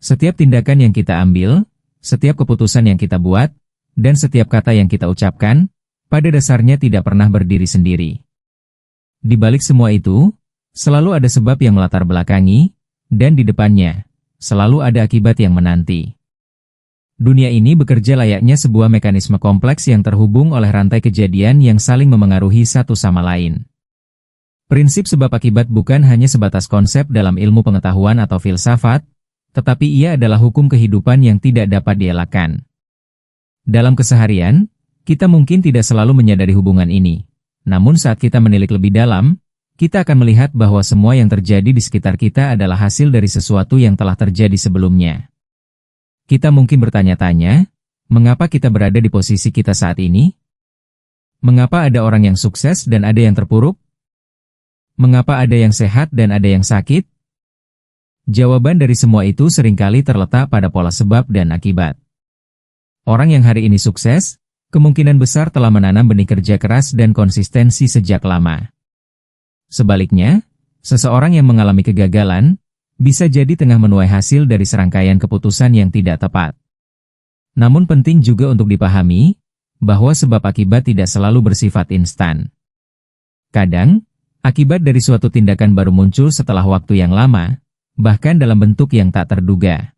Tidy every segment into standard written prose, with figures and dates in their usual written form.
Setiap tindakan yang kita ambil, setiap keputusan yang kita buat, dan setiap kata yang kita ucapkan, pada dasarnya tidak pernah berdiri sendiri. Di balik semua itu, selalu ada sebab yang melatar belakangi, dan di depannya, selalu ada akibat yang menanti. Dunia ini bekerja layaknya sebuah mekanisme kompleks yang terhubung oleh rantai kejadian yang saling memengaruhi satu sama lain. Prinsip sebab akibat bukan hanya sebatas konsep dalam ilmu pengetahuan atau filsafat, tetapi ia adalah hukum kehidupan yang tidak dapat dielakkan. Dalam keseharian, kita mungkin tidak selalu menyadari hubungan ini. Namun saat kita menilik lebih dalam, kita akan melihat bahwa semua yang terjadi di sekitar kita adalah hasil dari sesuatu yang telah terjadi sebelumnya. Kita mungkin bertanya-tanya, mengapa kita berada di posisi kita saat ini? Mengapa ada orang yang sukses dan ada yang terpuruk? Mengapa ada yang sehat dan ada yang sakit? Jawaban dari semua itu seringkali terletak pada pola sebab dan akibat. Orang yang hari ini sukses, kemungkinan besar telah menanam benih kerja keras dan konsistensi sejak lama. Sebaliknya, seseorang yang mengalami kegagalan, bisa jadi tengah menuai hasil dari serangkaian keputusan yang tidak tepat. Namun penting juga untuk dipahami, bahwa sebab akibat tidak selalu bersifat instan. Kadang, akibat dari suatu tindakan baru muncul setelah waktu yang lama, bahkan dalam bentuk yang tak terduga.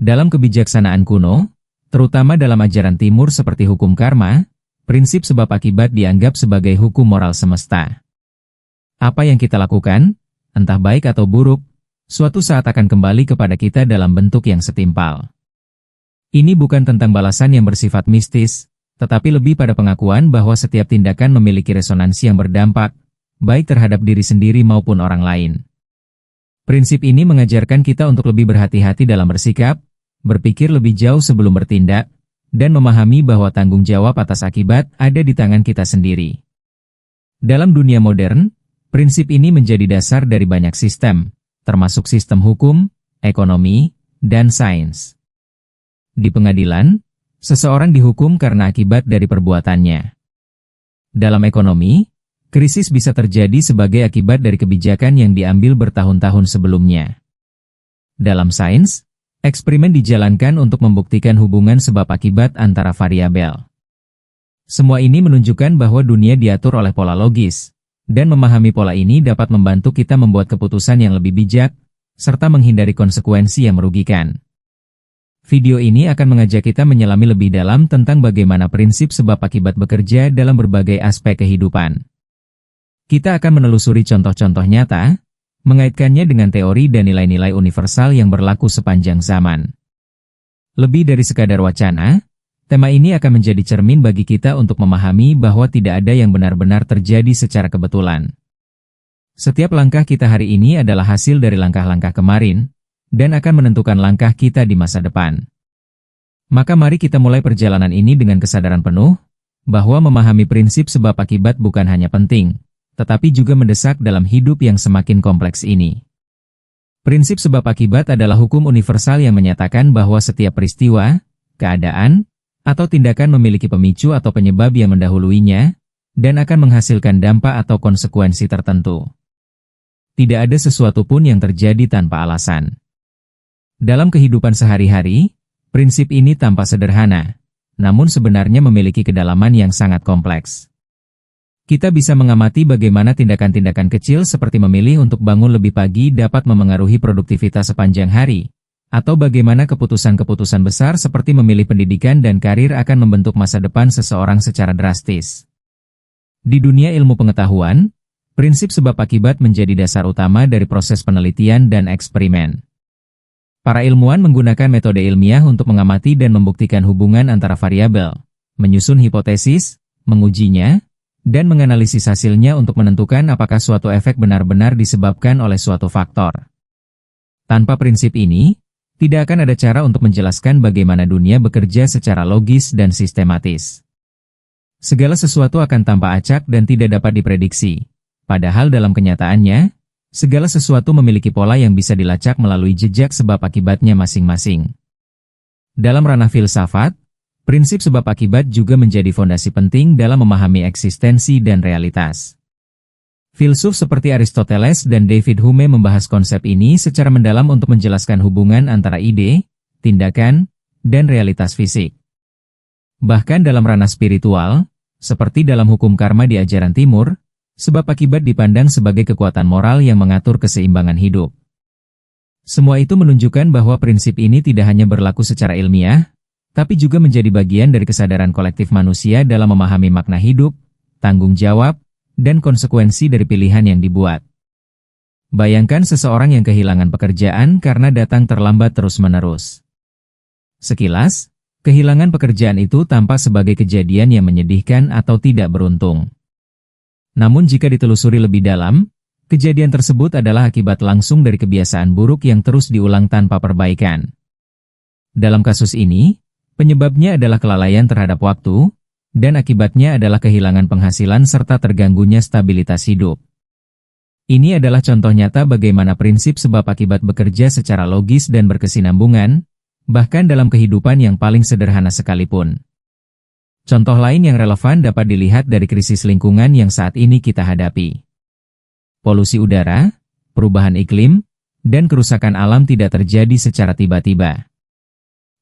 Dalam kebijaksanaan kuno, terutama dalam ajaran timur seperti hukum karma, prinsip sebab akibat dianggap sebagai hukum moral semesta. Apa yang kita lakukan, entah baik atau buruk, suatu saat akan kembali kepada kita dalam bentuk yang setimpal. Ini bukan tentang balasan yang bersifat mistis, tetapi lebih pada pengakuan bahwa setiap tindakan memiliki resonansi yang berdampak, baik terhadap diri sendiri maupun orang lain. Prinsip ini mengajarkan kita untuk lebih berhati-hati dalam bersikap, berpikir lebih jauh sebelum bertindak, dan memahami bahwa tanggung jawab atas akibat ada di tangan kita sendiri. Dalam dunia modern, prinsip ini menjadi dasar dari banyak sistem, termasuk sistem hukum, ekonomi, dan sains. Di pengadilan, seseorang dihukum karena akibat dari perbuatannya. Dalam ekonomi, krisis bisa terjadi sebagai akibat dari kebijakan yang diambil bertahun-tahun sebelumnya. Dalam sains, eksperimen dijalankan untuk membuktikan hubungan sebab akibat antara variabel. Semua ini menunjukkan bahwa dunia diatur oleh pola logis, dan memahami pola ini dapat membantu kita membuat keputusan yang lebih bijak, serta menghindari konsekuensi yang merugikan. Video ini akan mengajak kita menyelami lebih dalam tentang bagaimana prinsip sebab akibat bekerja dalam berbagai aspek kehidupan. Kita akan menelusuri contoh-contoh nyata, mengaitkannya dengan teori dan nilai-nilai universal yang berlaku sepanjang zaman. Lebih dari sekadar wacana, tema ini akan menjadi cermin bagi kita untuk memahami bahwa tidak ada yang benar-benar terjadi secara kebetulan. Setiap langkah kita hari ini adalah hasil dari langkah-langkah kemarin, dan akan menentukan langkah kita di masa depan. Maka mari kita mulai perjalanan ini dengan kesadaran penuh, bahwa memahami prinsip sebab akibat bukan hanya penting, tetapi juga mendesak dalam hidup yang semakin kompleks ini. Prinsip sebab akibat adalah hukum universal yang menyatakan bahwa setiap peristiwa, keadaan, atau tindakan memiliki pemicu atau penyebab yang mendahuluinya, dan akan menghasilkan dampak atau konsekuensi tertentu. Tidak ada sesuatu pun yang terjadi tanpa alasan. Dalam kehidupan sehari-hari, prinsip ini tampak sederhana, namun sebenarnya memiliki kedalaman yang sangat kompleks. Kita bisa mengamati bagaimana tindakan-tindakan kecil seperti memilih untuk bangun lebih pagi dapat memengaruhi produktivitas sepanjang hari, atau bagaimana keputusan-keputusan besar seperti memilih pendidikan dan karir akan membentuk masa depan seseorang secara drastis. Di dunia ilmu pengetahuan, prinsip sebab akibat menjadi dasar utama dari proses penelitian dan eksperimen. Para ilmuwan menggunakan metode ilmiah untuk mengamati dan membuktikan hubungan antara variabel, menyusun hipotesis, mengujinya, dan menganalisis hasilnya untuk menentukan apakah suatu efek benar-benar disebabkan oleh suatu faktor. Tanpa prinsip ini, tidak akan ada cara untuk menjelaskan bagaimana dunia bekerja secara logis dan sistematis. Segala sesuatu akan tampak acak dan tidak dapat diprediksi. Padahal dalam kenyataannya, segala sesuatu memiliki pola yang bisa dilacak melalui jejak sebab akibatnya masing-masing. Dalam ranah filsafat, prinsip sebab akibat juga menjadi fondasi penting dalam memahami eksistensi dan realitas. Filsuf seperti Aristoteles dan David Hume membahas konsep ini secara mendalam untuk menjelaskan hubungan antara ide, tindakan, dan realitas fisik. Bahkan dalam ranah spiritual, seperti dalam hukum karma di ajaran Timur, sebab akibat dipandang sebagai kekuatan moral yang mengatur keseimbangan hidup. Semua itu menunjukkan bahwa prinsip ini tidak hanya berlaku secara ilmiah, tapi juga menjadi bagian dari kesadaran kolektif manusia dalam memahami makna hidup, tanggung jawab, dan konsekuensi dari pilihan yang dibuat. Bayangkan seseorang yang kehilangan pekerjaan karena datang terlambat terus-menerus. Sekilas, kehilangan pekerjaan itu tampak sebagai kejadian yang menyedihkan atau tidak beruntung. Namun jika ditelusuri lebih dalam, kejadian tersebut adalah akibat langsung dari kebiasaan buruk yang terus diulang tanpa perbaikan. Dalam kasus ini, penyebabnya adalah kelalaian terhadap waktu, dan akibatnya adalah kehilangan penghasilan serta terganggunya stabilitas hidup. Ini adalah contoh nyata bagaimana prinsip sebab akibat bekerja secara logis dan berkesinambungan, bahkan dalam kehidupan yang paling sederhana sekalipun. Contoh lain yang relevan dapat dilihat dari krisis lingkungan yang saat ini kita hadapi. Polusi udara, perubahan iklim, dan kerusakan alam tidak terjadi secara tiba-tiba.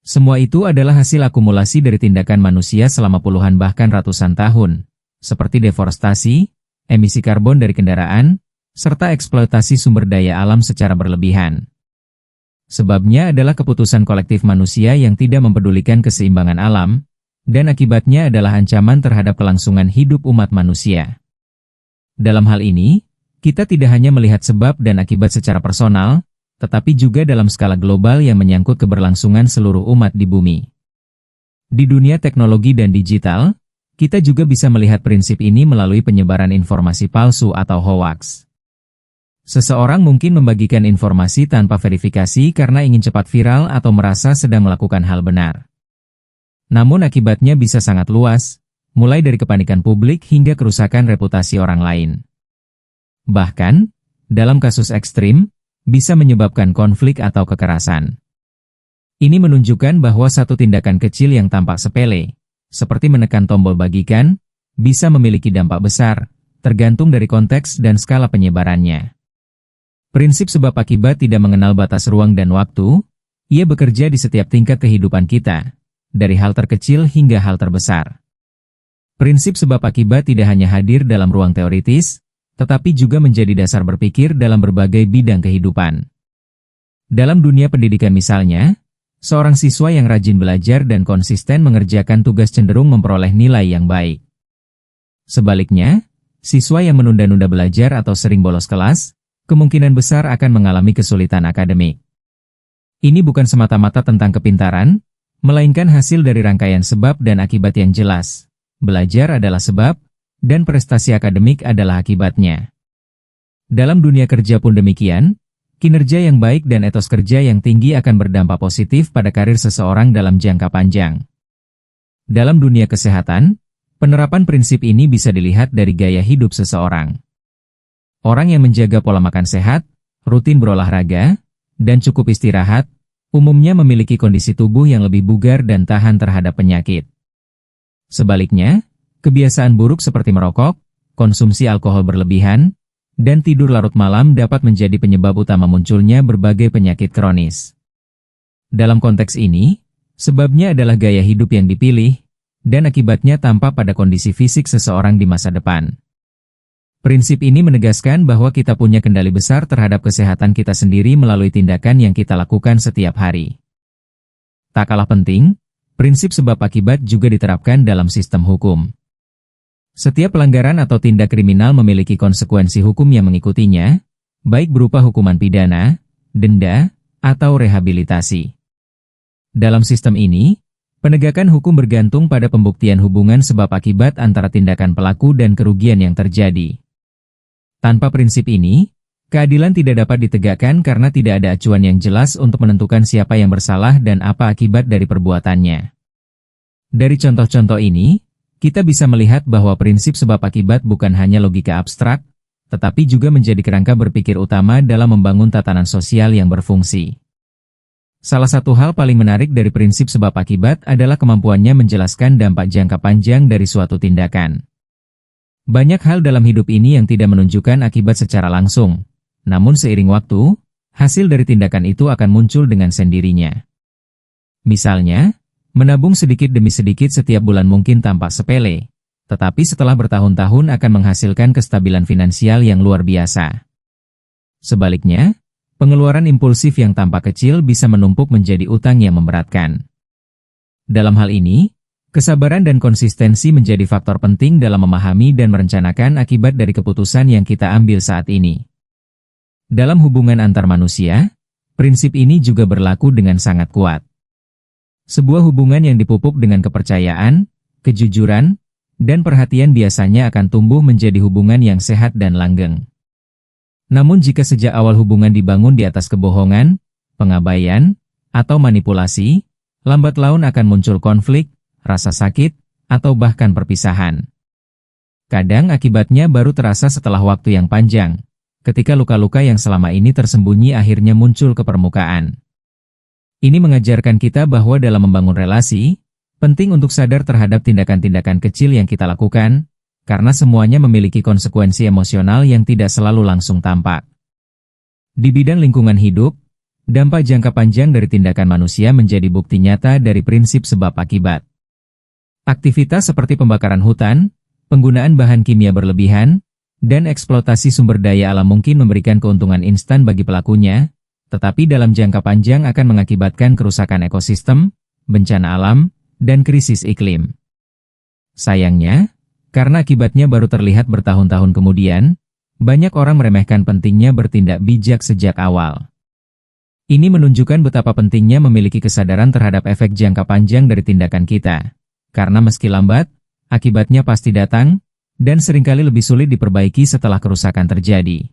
Semua itu adalah hasil akumulasi dari tindakan manusia selama puluhan bahkan ratusan tahun, seperti deforestasi, emisi karbon dari kendaraan, serta eksploitasi sumber daya alam secara berlebihan. Sebabnya adalah keputusan kolektif manusia yang tidak mempedulikan keseimbangan alam, dan akibatnya adalah ancaman terhadap kelangsungan hidup umat manusia. Dalam hal ini, kita tidak hanya melihat sebab dan akibat secara personal, tetapi juga dalam skala global yang menyangkut keberlangsungan seluruh umat di bumi. Di dunia teknologi dan digital, kita juga bisa melihat prinsip ini melalui penyebaran informasi palsu atau hoaks. Seseorang mungkin membagikan informasi tanpa verifikasi karena ingin cepat viral atau merasa sedang melakukan hal benar. Namun akibatnya bisa sangat luas, mulai dari kepanikan publik hingga kerusakan reputasi orang lain. Bahkan, dalam kasus ekstrim, bisa menyebabkan konflik atau kekerasan. Ini menunjukkan bahwa satu tindakan kecil yang tampak sepele, seperti menekan tombol bagikan, bisa memiliki dampak besar, tergantung dari konteks dan skala penyebarannya. Prinsip sebab akibat tidak mengenal batas ruang dan waktu, ia bekerja di setiap tingkat kehidupan kita, dari hal terkecil hingga hal terbesar. Prinsip sebab akibat tidak hanya hadir dalam ruang teoritis, tetapi juga menjadi dasar berpikir dalam berbagai bidang kehidupan. Dalam dunia pendidikan misalnya, seorang siswa yang rajin belajar dan konsisten mengerjakan tugas cenderung memperoleh nilai yang baik. Sebaliknya, siswa yang menunda-nunda belajar atau sering bolos kelas, kemungkinan besar akan mengalami kesulitan akademik. Ini bukan semata-mata tentang kepintaran, melainkan hasil dari rangkaian sebab dan akibat yang jelas. Belajar adalah sebab, dan prestasi akademik adalah akibatnya. Dalam dunia kerja pun demikian, kinerja yang baik dan etos kerja yang tinggi akan berdampak positif pada karir seseorang dalam jangka panjang. Dalam dunia kesehatan, penerapan prinsip ini bisa dilihat dari gaya hidup seseorang. Orang yang menjaga pola makan sehat, rutin berolahraga, dan cukup istirahat, umumnya memiliki kondisi tubuh yang lebih bugar dan tahan terhadap penyakit. Sebaliknya, kebiasaan buruk seperti merokok, konsumsi alkohol berlebihan, dan tidur larut malam dapat menjadi penyebab utama munculnya berbagai penyakit kronis. Dalam konteks ini, sebabnya adalah gaya hidup yang dipilih, dan akibatnya tampak pada kondisi fisik seseorang di masa depan. Prinsip ini menegaskan bahwa kita punya kendali besar terhadap kesehatan kita sendiri melalui tindakan yang kita lakukan setiap hari. Tak kalah penting, prinsip sebab akibat juga diterapkan dalam sistem hukum. Setiap pelanggaran atau tindak kriminal memiliki konsekuensi hukum yang mengikutinya, baik berupa hukuman pidana, denda, atau rehabilitasi. Dalam sistem ini, penegakan hukum bergantung pada pembuktian hubungan sebab akibat antara tindakan pelaku dan kerugian yang terjadi. Tanpa prinsip ini, keadilan tidak dapat ditegakkan karena tidak ada acuan yang jelas untuk menentukan siapa yang bersalah dan apa akibat dari perbuatannya. Dari contoh-contoh ini, kita bisa melihat bahwa prinsip sebab akibat bukan hanya logika abstrak, tetapi juga menjadi kerangka berpikir utama dalam membangun tatanan sosial yang berfungsi. Salah satu hal paling menarik dari prinsip sebab akibat adalah kemampuannya menjelaskan dampak jangka panjang dari suatu tindakan. Banyak hal dalam hidup ini yang tidak menunjukkan akibat secara langsung. Namun seiring waktu, hasil dari tindakan itu akan muncul dengan sendirinya. Misalnya, menabung sedikit demi sedikit setiap bulan mungkin tampak sepele, tetapi setelah bertahun-tahun akan menghasilkan kestabilan finansial yang luar biasa. Sebaliknya, pengeluaran impulsif yang tampak kecil bisa menumpuk menjadi utang yang memberatkan. Dalam hal ini, kesabaran dan konsistensi menjadi faktor penting dalam memahami dan merencanakan akibat dari keputusan yang kita ambil saat ini. Dalam hubungan antar manusia, prinsip ini juga berlaku dengan sangat kuat. Sebuah hubungan yang dipupuk dengan kepercayaan, kejujuran, dan perhatian biasanya akan tumbuh menjadi hubungan yang sehat dan langgeng. Namun jika sejak awal hubungan dibangun di atas kebohongan, pengabaian, atau manipulasi, lambat laun akan muncul konflik, rasa sakit, atau bahkan perpisahan. Kadang akibatnya baru terasa setelah waktu yang panjang, ketika luka-luka yang selama ini tersembunyi akhirnya muncul ke permukaan. Ini mengajarkan kita bahwa dalam membangun relasi, penting untuk sadar terhadap tindakan-tindakan kecil yang kita lakukan, karena semuanya memiliki konsekuensi emosional yang tidak selalu langsung tampak. Di bidang lingkungan hidup, dampak jangka panjang dari tindakan manusia menjadi bukti nyata dari prinsip sebab akibat. Aktivitas seperti pembakaran hutan, penggunaan bahan kimia berlebihan, dan eksploitasi sumber daya alam mungkin memberikan keuntungan instan bagi pelakunya, tetapi dalam jangka panjang akan mengakibatkan kerusakan ekosistem, bencana alam, dan krisis iklim. Sayangnya, karena akibatnya baru terlihat bertahun-tahun kemudian, banyak orang meremehkan pentingnya bertindak bijak sejak awal. Ini menunjukkan betapa pentingnya memiliki kesadaran terhadap efek jangka panjang dari tindakan kita, karena meski lambat, akibatnya pasti datang, dan seringkali lebih sulit diperbaiki setelah kerusakan terjadi.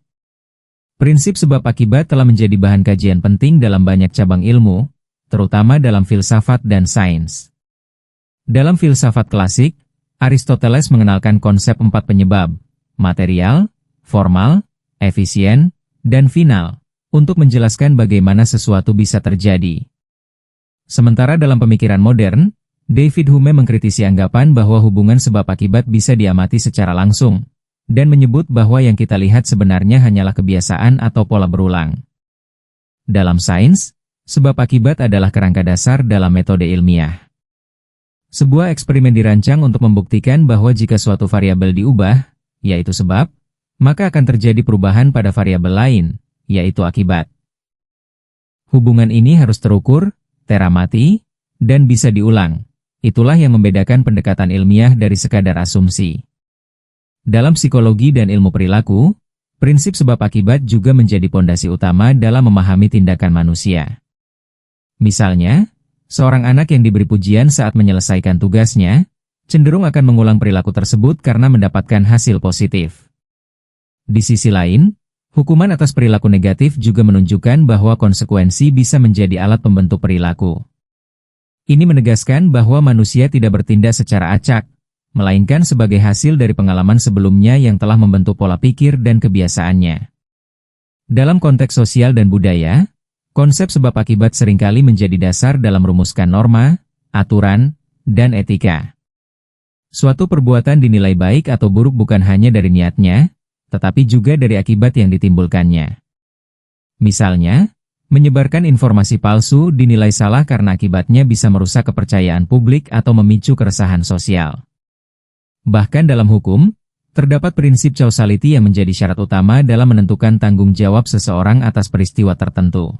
Prinsip sebab akibat telah menjadi bahan kajian penting dalam banyak cabang ilmu, terutama dalam filsafat dan sains. Dalam filsafat klasik, Aristoteles mengenalkan konsep 4 penyebab, material, formal, efisien, dan final, untuk menjelaskan bagaimana sesuatu bisa terjadi. Sementara dalam pemikiran modern, David Hume mengkritisi anggapan bahwa hubungan sebab akibat bisa diamati secara langsung, dan menyebut bahwa yang kita lihat sebenarnya hanyalah kebiasaan atau pola berulang. Dalam sains, sebab akibat adalah kerangka dasar dalam metode ilmiah. Sebuah eksperimen dirancang untuk membuktikan bahwa jika suatu variabel diubah, yaitu sebab, maka akan terjadi perubahan pada variabel lain, yaitu akibat. Hubungan ini harus terukur, teramati, dan bisa diulang. Itulah yang membedakan pendekatan ilmiah dari sekadar asumsi. Dalam psikologi dan ilmu perilaku, prinsip sebab akibat juga menjadi pondasi utama dalam memahami tindakan manusia. Misalnya, seorang anak yang diberi pujian saat menyelesaikan tugasnya, cenderung akan mengulang perilaku tersebut karena mendapatkan hasil positif. Di sisi lain, hukuman atas perilaku negatif juga menunjukkan bahwa konsekuensi bisa menjadi alat pembentuk perilaku. Ini menegaskan bahwa manusia tidak bertindak secara acak, melainkan sebagai hasil dari pengalaman sebelumnya yang telah membentuk pola pikir dan kebiasaannya. Dalam konteks sosial dan budaya, konsep sebab akibat seringkali menjadi dasar dalam merumuskan norma, aturan, dan etika. Suatu perbuatan dinilai baik atau buruk bukan hanya dari niatnya, tetapi juga dari akibat yang ditimbulkannya. Misalnya, menyebarkan informasi palsu dinilai salah karena akibatnya bisa merusak kepercayaan publik atau memicu keresahan sosial. Bahkan dalam hukum, terdapat prinsip causality yang menjadi syarat utama dalam menentukan tanggung jawab seseorang atas peristiwa tertentu.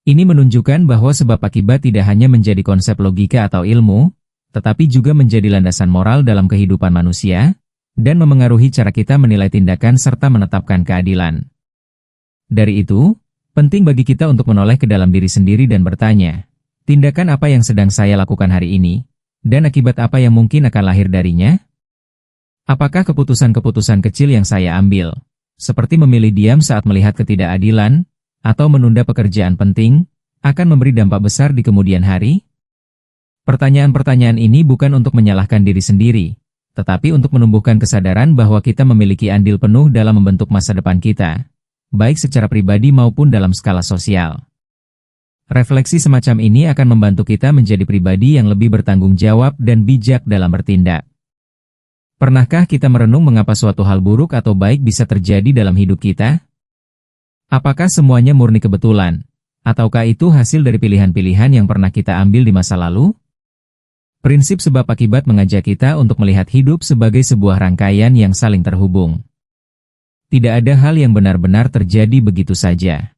Ini menunjukkan bahwa sebab akibat tidak hanya menjadi konsep logika atau ilmu, tetapi juga menjadi landasan moral dalam kehidupan manusia, dan memengaruhi cara kita menilai tindakan serta menetapkan keadilan. Dari itu, penting bagi kita untuk menoleh ke dalam diri sendiri dan bertanya, tindakan apa yang sedang saya lakukan hari ini, dan akibat apa yang mungkin akan lahir darinya? Apakah keputusan-keputusan kecil yang saya ambil, seperti memilih diam saat melihat ketidakadilan, atau menunda pekerjaan penting, akan memberi dampak besar di kemudian hari? Pertanyaan-pertanyaan ini bukan untuk menyalahkan diri sendiri, tetapi untuk menumbuhkan kesadaran bahwa kita memiliki andil penuh dalam membentuk masa depan kita, baik secara pribadi maupun dalam skala sosial. Refleksi semacam ini akan membantu kita menjadi pribadi yang lebih bertanggung jawab dan bijak dalam bertindak. Pernahkah kita merenung mengapa suatu hal buruk atau baik bisa terjadi dalam hidup kita? Apakah semuanya murni kebetulan? Ataukah itu hasil dari pilihan-pilihan yang pernah kita ambil di masa lalu? Prinsip sebab akibat mengajak kita untuk melihat hidup sebagai sebuah rangkaian yang saling terhubung. Tidak ada hal yang benar-benar terjadi begitu saja.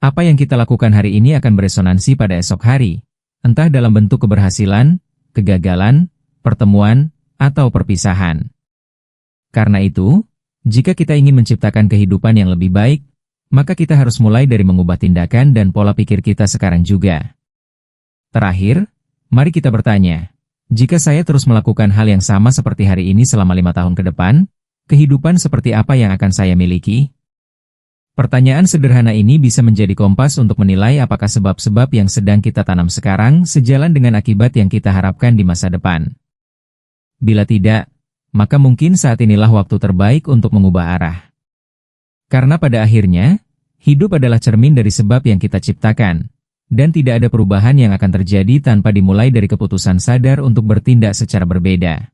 Apa yang kita lakukan hari ini akan beresonansi pada esok hari, entah dalam bentuk keberhasilan, kegagalan, pertemuan, atau perpisahan. Karena itu, jika kita ingin menciptakan kehidupan yang lebih baik, maka kita harus mulai dari mengubah tindakan dan pola pikir kita sekarang juga. Terakhir, mari kita bertanya, jika saya terus melakukan hal yang sama seperti hari ini selama 5 tahun ke depan, kehidupan seperti apa yang akan saya miliki? Pertanyaan sederhana ini bisa menjadi kompas untuk menilai apakah sebab-sebab yang sedang kita tanam sekarang sejalan dengan akibat yang kita harapkan di masa depan. Bila tidak, maka mungkin saat inilah waktu terbaik untuk mengubah arah. Karena pada akhirnya, hidup adalah cermin dari sebab yang kita ciptakan, dan tidak ada perubahan yang akan terjadi tanpa dimulai dari keputusan sadar untuk bertindak secara berbeda.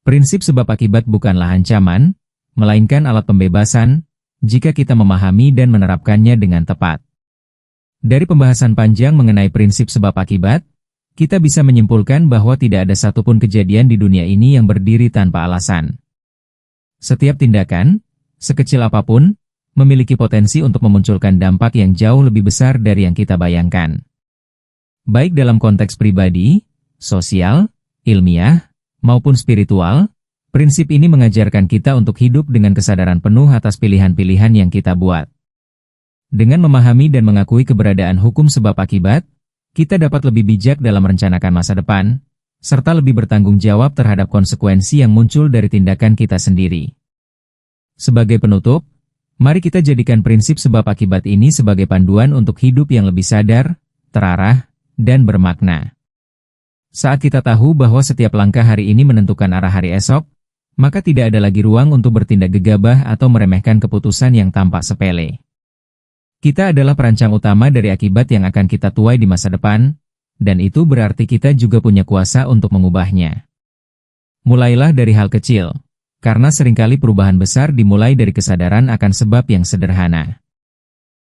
Prinsip sebab akibat bukanlah ancaman, melainkan alat pembebasan, jika kita memahami dan menerapkannya dengan tepat. Dari pembahasan panjang mengenai prinsip sebab akibat, kita bisa menyimpulkan bahwa tidak ada satupun kejadian di dunia ini yang berdiri tanpa alasan. Setiap tindakan, sekecil apapun, memiliki potensi untuk memunculkan dampak yang jauh lebih besar dari yang kita bayangkan. Baik dalam konteks pribadi, sosial, ilmiah, maupun spiritual, prinsip ini mengajarkan kita untuk hidup dengan kesadaran penuh atas pilihan-pilihan yang kita buat. Dengan memahami dan mengakui keberadaan hukum sebab akibat, kita dapat lebih bijak dalam merencanakan masa depan, serta lebih bertanggung jawab terhadap konsekuensi yang muncul dari tindakan kita sendiri. Sebagai penutup, mari kita jadikan prinsip sebab akibat ini sebagai panduan untuk hidup yang lebih sadar, terarah, dan bermakna. Saat kita tahu bahwa setiap langkah hari ini menentukan arah hari esok, maka tidak ada lagi ruang untuk bertindak gegabah atau meremehkan keputusan yang tampak sepele. Kita adalah perancang utama dari akibat yang akan kita tuai di masa depan, dan itu berarti kita juga punya kuasa untuk mengubahnya. Mulailah dari hal kecil, karena seringkali perubahan besar dimulai dari kesadaran akan sebab yang sederhana.